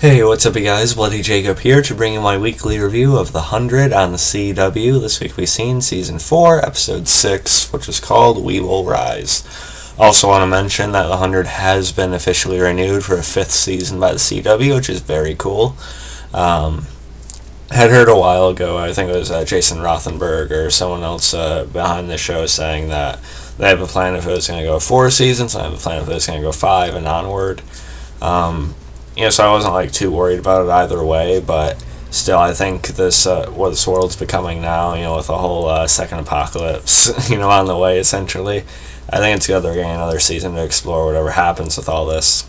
Hey, what's up, you guys? Bloody Jacob here to bring you my weekly review of The 100 on the CW. This week we've seen Season 4, Episode 6, which is called We Will Rise. Also want to mention that The 100 has been officially renewed for a 5th season by the CW, which is very cool. Had heard a while ago, I think it was Jason Rothenberg or someone else behind the show saying that they have a plan if it was going to go 4 seasons, and I have a plan if it was going to go 5 and onward. So I wasn't too worried about it either way, but still, I think this what this world's becoming now, with the whole second apocalypse, on the way essentially. I think it's good they're getting another season to explore whatever happens with all this.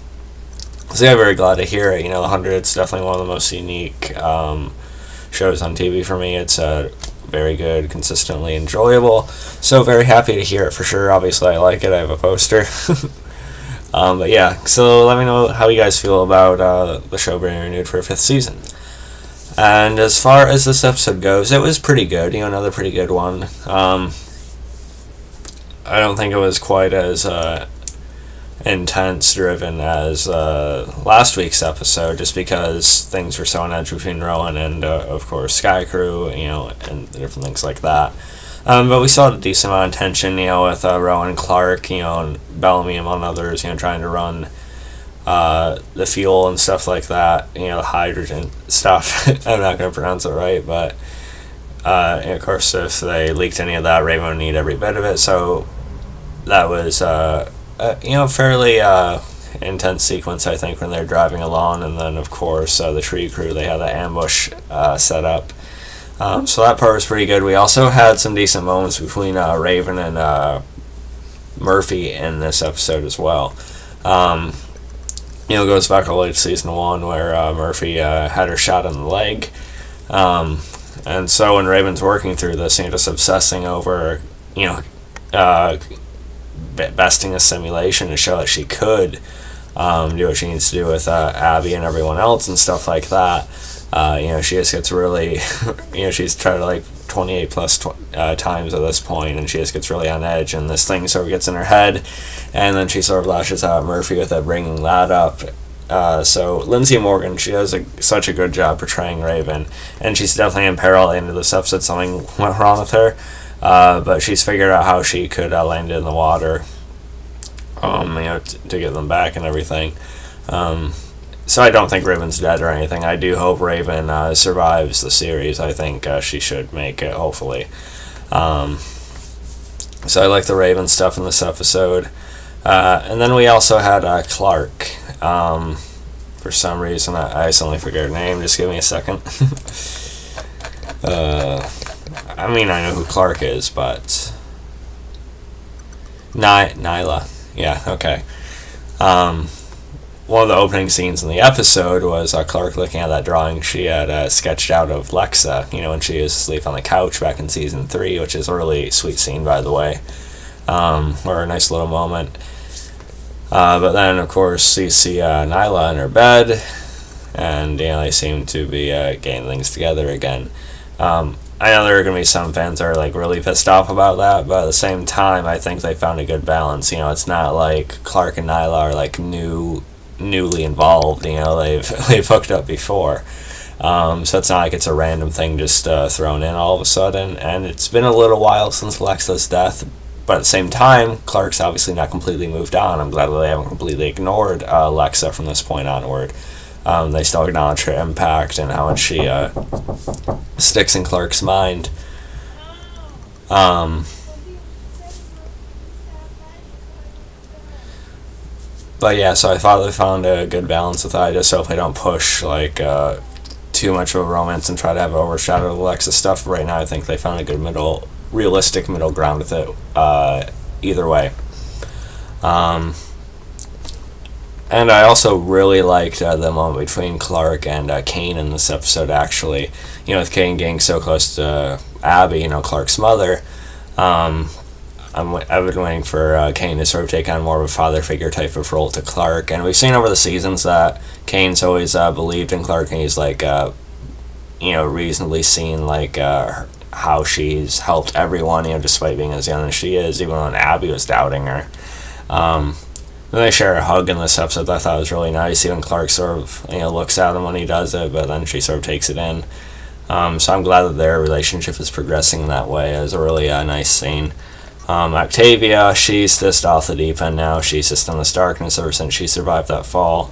So yeah, I'm very glad to hear it. The 100 is definitely one of the most unique shows on TV for me. It's very good, consistently enjoyable. So very happy to hear it for sure. Obviously, I like it. I have a poster. But yeah, so let me know how you guys feel about the show being renewed for a 5th season. And as far as this episode goes, it was pretty good, another pretty good one. I don't think it was quite as intense driven as last week's episode, just because things were so on edge between Roan and, of course, Sky Crew, and different things like that. But we saw a decent amount of tension, with Roan and Clarke, and Bellamy among others, trying to run the fuel and stuff like that, the hydrogen stuff. I'm not going to pronounce it right, but of course, if they leaked any of that, Raven would need every bit of it. So that was, fairly intense sequence, I think, when they're driving along. And then, of course, the tree crew, they had an ambush set up. So that part was pretty good. We also had some decent moments between Raven and Murphy in this episode as well. Goes back all the way to Season 1 where Murphy had her shot in the leg. And so when Raven's working through this, just obsessing over, besting a simulation to show that she could do what she needs to do with Abby and everyone else and stuff like that. She just gets really, she's tried 28 plus times at this point, and she just gets really on edge, and this thing sort of gets in her head, and then she sort of lashes out at Murphy with it, bringing that up. So Lindsay Morgan, she does such a good job portraying Raven, and she's definitely in peril at the end of this episode. Something went wrong with her, but she's figured out how she could land in the water, to get them back and everything. So I don't think Raven's dead or anything. I do hope Raven survives the series. I think she should make it, hopefully. So I like the Raven stuff in this episode. And then we also had Clarke. For some reason, I suddenly forget her name. Just give me a second. I know who Clarke is, but... Nyla. Yeah, okay. One of the opening scenes in the episode was Clarke looking at that drawing she had sketched out of Lexa, when she was asleep on the couch back in Season 3, which is a really sweet scene, by the way, or a nice little moment. But then, of course, you see Nyla in her bed, and they seem to be getting things together again. I know there are going to be some fans that are really pissed off about that, but at the same time, I think they found a good balance. It's not like Clarke and Nyla are newly involved. They've hooked up before, so it's not like it's a random thing just thrown in all of a sudden. And it's been a little while since Lexa's death, but at the same time, Clarke's obviously not completely moved on. I'm glad that they haven't completely ignored Lexa from this point onward. They still acknowledge her impact and how much she sticks in Clarke's mind. But yeah, so I thought they found a good balance with it. I just hope they don't push too much of a romance and try to have it overshadow Alexa's stuff. But right now, I think they found a good realistic middle ground with it. Either way. And I also really liked the moment between Clarke and Kane in this episode, actually. With Kane getting so close to Abby, Clarke's mother. I've been waiting for Kane to sort of take on more of a father figure type of role to Clarke, and we've seen over the seasons that Kane's always believed in Clarke, and he's reasonably seen how she's helped everyone, despite being as young as she is, even when Abby was doubting her. Then they share a hug in this episode that I thought was really nice. Even Clarke sort of, looks at him when he does it, but then she sort of takes it in. So I'm glad that their relationship is progressing in that way. It was a really nice scene. Octavia, she's just off the deep end now. She's just in this darkness ever since she survived that fall.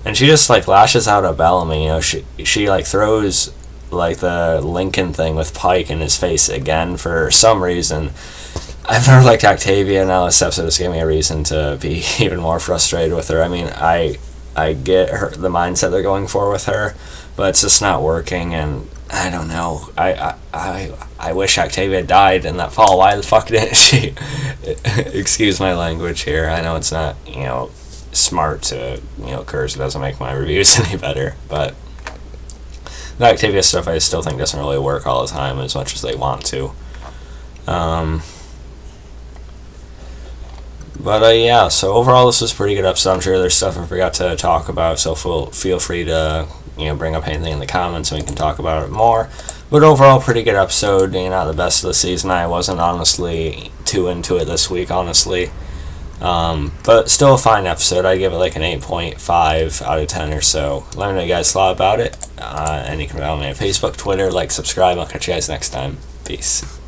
And she just, lashes out at Bellamy. She throws, the Lincoln thing with Pike in his face again for some reason. I've never liked Octavia. Now this episode just gave me a reason to be even more frustrated with her. I mean, I get the mindset they're going for with her, but it's just not working, and I don't know. I wish Octavia died in that fall. Why the fuck didn't she? Excuse my language here. I know it's not, smart to, curse. It doesn't make my reviews any better, but the Octavia stuff I still think doesn't really work all the time as much as they want to. But yeah, so overall this was a pretty good episode. I'm sure there's stuff I forgot to talk about, so feel free to bring up anything in the comments and we can talk about it more. But overall, pretty good episode. Not the best of the season. I wasn't honestly too into it this week, honestly. But still a fine episode. I give it an 8.5 out of 10 or so. Let me know what you guys thought about it. And you can follow me on Facebook, Twitter, subscribe. I'll catch you guys next time. Peace.